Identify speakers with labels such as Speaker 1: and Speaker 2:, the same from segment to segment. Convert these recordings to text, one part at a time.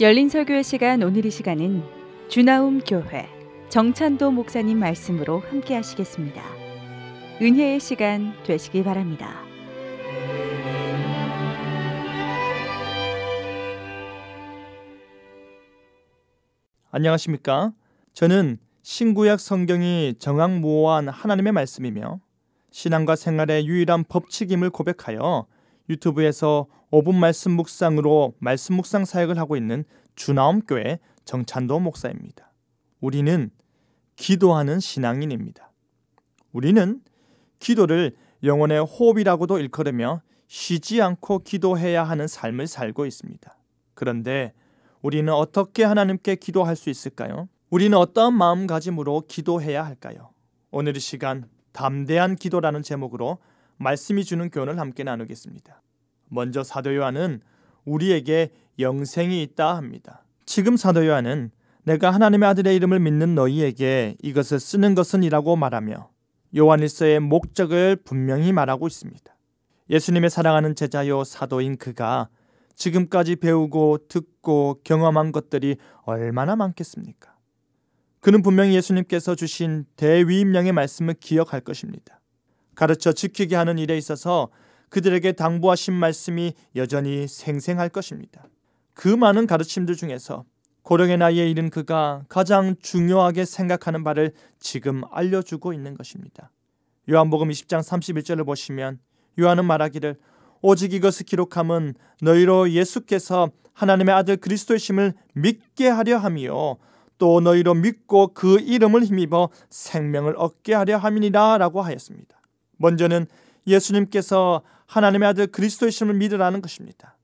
Speaker 1: 열린 설교의 시간, 오늘 이 시간은 주나움 교회 정찬도 목사님 말씀으로 함께 하시겠습니다. 은혜의 시간 되시기 바랍니다.
Speaker 2: 안녕하십니까? 저는 신구약 성경이 정확무오한 하나님의 말씀이며 신앙과 생활의 유일한 법칙임을 고백하여 유튜브에서 5분 말씀 묵상으로 말씀 묵상 사역을 하고 있는 주나움교회 정찬도 목사입니다. 우리는 기도하는 신앙인입니다. 우리는 기도를 영혼의 호흡이라고도 일컬으며 쉬지 않고 기도해야 하는 삶을 살고 있습니다. 그런데 우리는 어떻게 하나님께 기도할 수 있을까요? 우리는 어떠한 마음가짐으로 기도해야 할까요? 오늘 이 시간 담대한 기도라는 제목으로 말씀이 주는 교훈을 함께 나누겠습니다. 먼저 사도 요한은 우리에게 영생이 있다 합니다. 지금 사도 요한은 내가 하나님의 아들의 이름을 믿는 너희에게 이것을 쓰는 것은 이라고 말하며 요한일서의 목적을 분명히 말하고 있습니다. 예수님의 사랑하는 제자요 사도인 그가 지금까지 배우고 듣고 경험한 것들이 얼마나 많겠습니까? 그는 분명히 예수님께서 주신 대위임령의 말씀을 기억할 것입니다. 가르쳐 지키게 하는 일에 있어서 그들에게 당부하신 말씀이 여전히 생생할 것입니다. 그 많은 가르침들 중에서 고령의 나이에 이른 그가 가장 중요하게 생각하는 바를 지금 알려주고 있는 것입니다. 요한복음 20장 31절을 보시면 요한은 말하기를 오직 이것을 기록함은 너희로 예수께서 하나님의 아들 그리스도이심을 믿게 하려 함이요 또 너희로 믿고 그 이름을 힘입어 생명을 얻게 하려 함이니라 라고 하였습니다. 먼저는 예수님께서 하나님의 아들 그리스도이심을 믿으라는 것입니다.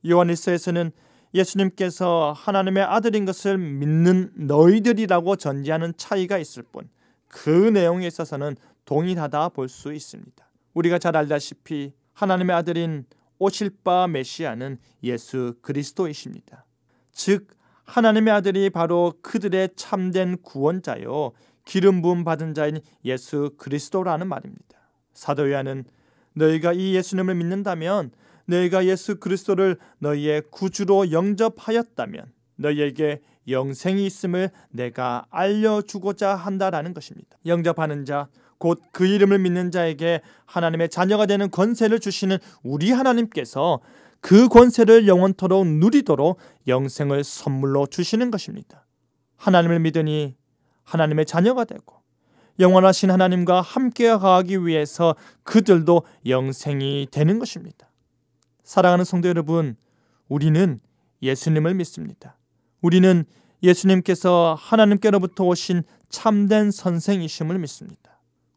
Speaker 2: 요한일서에서는 예수님께서 하나님의 아들인 것을 믿는 너희들이라고 전제하는 차이가 있을 뿐 그 내용에 있어서는 동일하다 볼 수 있습니다. 우리가 잘 알다시피 하나님의 아들인 오실 바 메시아는 예수 그리스도이십니다. 즉 하나님의 아들이 바로 그들의 참된 구원자요 기름 부음 받은 자인 예수 그리스도라는 말입니다. 사도 요한은 너희가 이 예수님을 믿는다면 너희가 예수 그리스도를 너희의 구주로 영접하였다면 너희에게 영생이 있음을 내가 알려주고자 한다라는 것입니다. 영접하는 자 곧 그 이름을 믿는 자에게 하나님의 자녀가 되는 권세를 주시는 우리 하나님께서 그 권세를 영원토록 누리도록 영생을 선물로 주시는 것입니다. 하나님을 믿으니 하나님의 자녀가 되고 영원하신 하나님과 함께 가기 위해서 그들도 영생이 되는 것입니다. 사랑하는 성도 여러분, 우리는 예수님을 믿습니다. 우리는 예수님께서 하나님께로부터 오신 참된 선생이심을 믿습니다.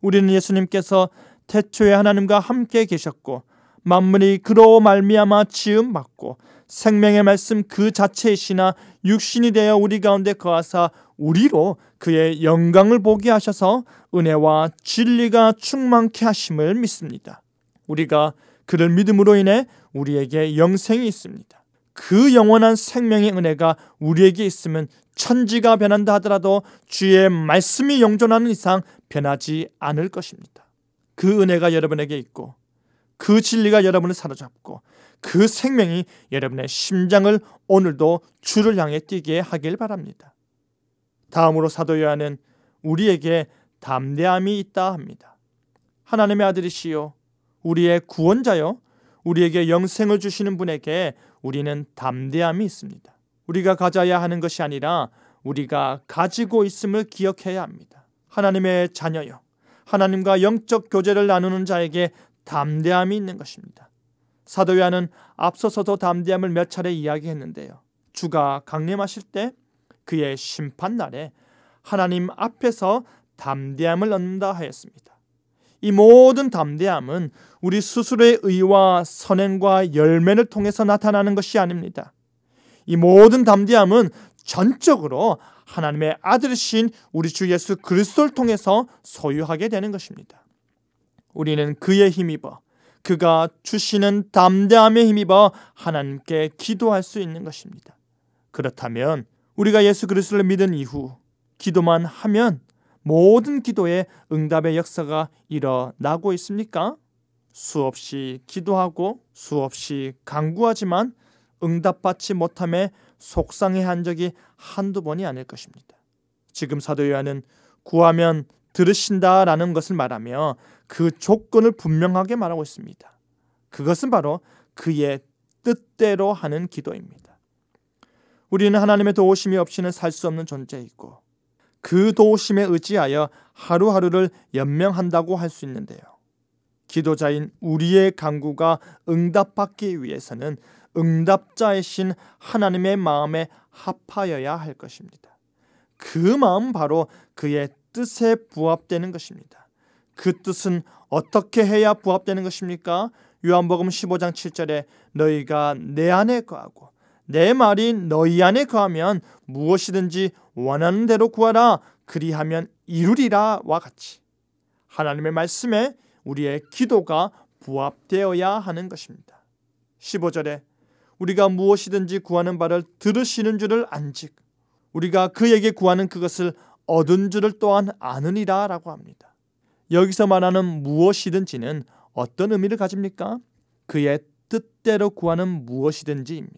Speaker 2: 우리는 예수님께서 태초에 하나님과 함께 계셨고 만물이 그로 말미암아 지음받고 생명의 말씀 그 자체이시나 육신이 되어 우리 가운데 거하사 우리로 그의 영광을 보게 하셔서 은혜와 진리가 충만케 하심을 믿습니다. 우리가 그를 믿음으로 인해 우리에게 영생이 있습니다. 그 영원한 생명의 은혜가 우리에게 있으면 천지가 변한다 하더라도 주의 말씀이 영존하는 이상 변하지 않을 것입니다. 그 은혜가 여러분에게 있고 그 진리가 여러분을 사로잡고 그 생명이 여러분의 심장을 오늘도 주를 향해 뛰게 하길 바랍니다. 다음으로 사도 요한은 우리에게 담대함이 있다 합니다. 하나님의 아들이시요 우리의 구원자요 우리에게 영생을 주시는 분에게 우리는 담대함이 있습니다. 우리가 가져야 하는 것이 아니라 우리가 가지고 있음을 기억해야 합니다. 하나님의 자녀요 하나님과 영적 교제를 나누는 자에게 담대함이 있는 것입니다. 사도 요한은 앞서서도 담대함을 몇 차례 이야기했는데요. 주가 강림하실 때 그의 심판날에 하나님 앞에서 담대함을 얻는다 하였습니다. 이 모든 담대함은 우리 스스로의 의와 선행과 열매를 통해서 나타나는 것이 아닙니다. 이 모든 담대함은 전적으로 하나님의 아들이신 우리 주 예수 그리스도를 통해서 소유하게 되는 것입니다. 우리는 그의 힘입어 그가 주시는 담대함에 힘입어 하나님께 기도할 수 있는 것입니다. 그렇다면 우리가 예수 그리스도를 믿은 이후 기도만 하면 모든 기도에 응답의 역사가 일어나고 있습니까? 수없이 기도하고 수없이 간구하지만 응답받지 못함에 속상해한 적이 한두 번이 아닐 것입니다. 지금 사도 요한은 구하면 들으신다라는 것을 말하며 그 조건을 분명하게 말하고 있습니다. 그것은 바로 그의 뜻대로 하는 기도입니다. 우리는 하나님의 도우심이 없이는 살 수 없는 존재이고 그 도우심에 의지하여 하루하루를 연명한다고 할 수 있는데요. 기도자인 우리의 간구가 응답받기 위해서는 응답자이신 하나님의 마음에 합하여야 할 것입니다. 그 마음 바로 그의 뜻에 부합되는 것입니다. 그 뜻은 어떻게 해야 부합되는 것입니까? 요한복음 15장 7절에 너희가 내 안에 거하고 내 말이 너희 안에 거하면 무엇이든지 원하는 대로 구하라 그리하면 이루리라와 같이 하나님의 말씀에 우리의 기도가 부합되어야 하는 것입니다. 15절에 우리가 무엇이든지 구하는 바를 들으시는 줄을 안즉 우리가 그에게 구하는 그것을 얻은 줄을 또한 아느니라 라고 합니다. 여기서 말하는 무엇이든지는 어떤 의미를 가집니까? 그의 뜻대로 구하는 무엇이든지입니다.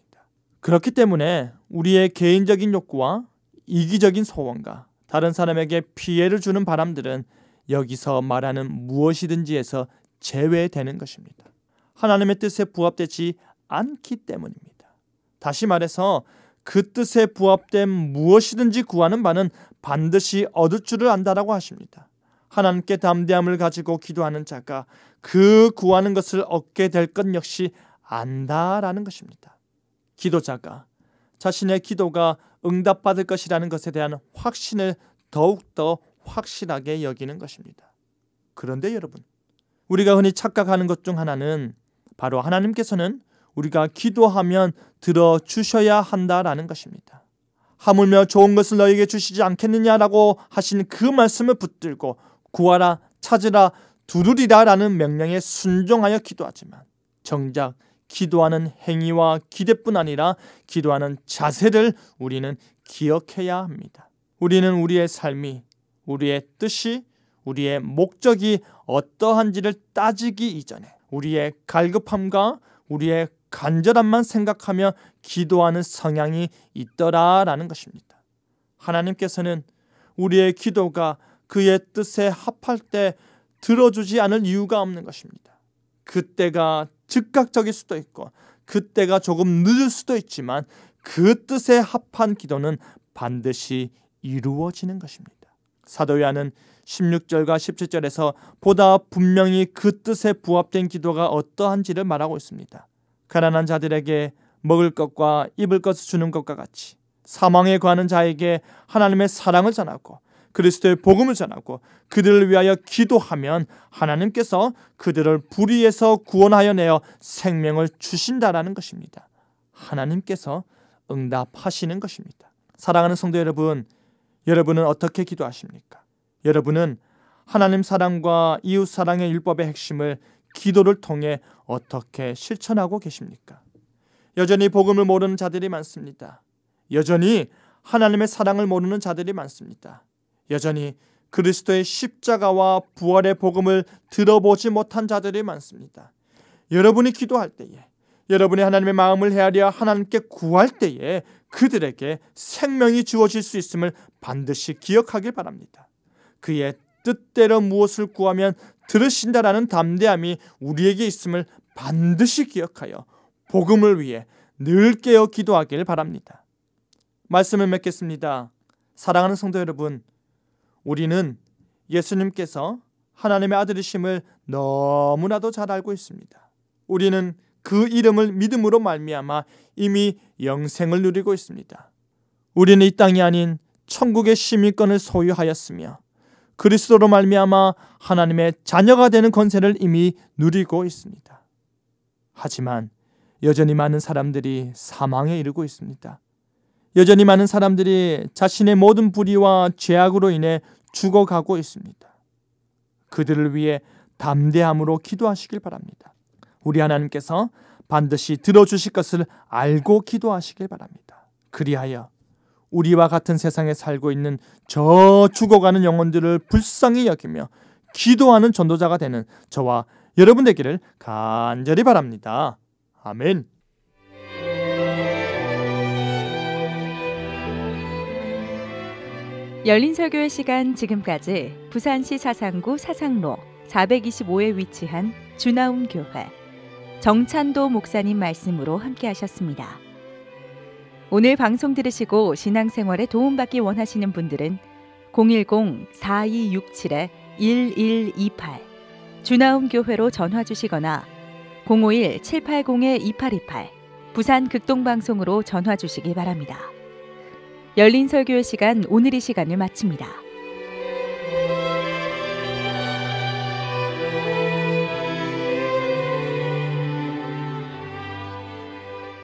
Speaker 2: 그렇기 때문에 우리의 개인적인 욕구와 이기적인 소원과 다른 사람에게 피해를 주는 바람들은 여기서 말하는 무엇이든지에서 제외되는 것입니다. 하나님의 뜻에 부합되지 않기 때문입니다. 다시 말해서 그 뜻에 부합된 무엇이든지 구하는 바는 반드시 얻을 줄을 안다라고 하십니다. 하나님께 담대함을 가지고 기도하는 자가 그 구하는 것을 얻게 될 것 역시 안다라는 것입니다. 기도자가 자신의 기도가 응답받을 것이라는 것에 대한 확신을 더욱더 확실하게 여기는 것입니다. 그런데 여러분, 우리가 흔히 착각하는 것 중 하나는 바로 하나님께서는 우리가 기도하면 들어주셔야 한다라는 것입니다. 하물며 좋은 것을 너에게 주시지 않겠느냐라고 하신 그 말씀을 붙들고 구하라, 찾으라, 두드리라 라는 명령에 순종하여 기도하지만 정작 기도하는 행위와 기대뿐 아니라 기도하는 자세를 우리는 기억해야 합니다. 우리는 우리의 삶이, 우리의 뜻이, 우리의 목적이 어떠한지를 따지기 이전에 우리의 갈급함과 우리의 간절함만 생각하며 기도하는 성향이 있더라라는 것입니다. 하나님께서는 우리의 기도가 그의 뜻에 합할 때 들어주지 않을 이유가 없는 것입니다. 그때가 즉각적일 수도 있고 그때가 조금 늦을 수도 있지만 그 뜻에 합한 기도는 반드시 이루어지는 것입니다. 사도 요한은 16절과 17절에서 보다 분명히 그 뜻에 부합된 기도가 어떠한지를 말하고 있습니다. 가난한 자들에게 먹을 것과 입을 것을 주는 것과 같이 사망에 거하는 자에게 하나님의 사랑을 전하고 그리스도의 복음을 전하고 그들을 위하여 기도하면 하나님께서 그들을 불의에서 구원하여 내어 생명을 주신다라는 것입니다. 하나님께서 응답하시는 것입니다. 사랑하는 성도 여러분, 여러분은 어떻게 기도하십니까? 여러분은 하나님 사랑과 이웃 사랑의 율법의 핵심을 기도를 통해 어떻게 실천하고 계십니까? 여전히 복음을 모르는 자들이 많습니다. 여전히 하나님의 사랑을 모르는 자들이 많습니다. 여전히 그리스도의 십자가와 부활의 복음을 들어보지 못한 자들이 많습니다. 여러분이 기도할 때에, 여러분이 하나님의 마음을 헤아려 하나님께 구할 때에 그들에게 생명이 주어질 수 있음을 반드시 기억하길 바랍니다. 그의 뜻대로 무엇을 구하면 들으신다라는 담대함이 우리에게 있음을 반드시 기억하여 복음을 위해 늘 깨어 기도하길 바랍니다. 말씀을 맺겠습니다. 사랑하는 성도 여러분, 우리는 예수님께서 하나님의 아들이심을 너무나도 잘 알고 있습니다. 우리는 그 이름을 믿음으로 말미암아 이미 영생을 누리고 있습니다. 우리는 이 땅이 아닌 천국의 시민권을 소유하였으며 그리스도로 말미암아 하나님의 자녀가 되는 권세를 이미 누리고 있습니다. 하지만 여전히 많은 사람들이 사망에 이르고 있습니다. 여전히 많은 사람들이 자신의 모든 불의와 죄악으로 인해 죽어가고 있습니다. 그들을 위해 담대함으로 기도하시길 바랍니다. 우리 하나님께서 반드시 들어주실 것을 알고 기도하시길 바랍니다. 그리하여 우리와 같은 세상에 살고 있는 저 죽어가는 영혼들을 불쌍히 여기며 기도하는 전도자가 되는 저와 여러분 되기를 간절히 바랍니다. 아멘.
Speaker 1: 열린 설교의 시간 지금까지 부산시 사상구 사상로 425에 위치한 주나움 교회 정찬도 목사님 말씀으로 함께 하셨습니다. 오늘 방송 들으시고 신앙생활에 도움받기 원하시는 분들은 010-4267-1128 주나움 교회로 전화 주시거나 051-780-2828 부산 극동방송으로 전화 주시기 바랍니다. 열린 설교의 시간 오늘 이 시간을 마칩니다.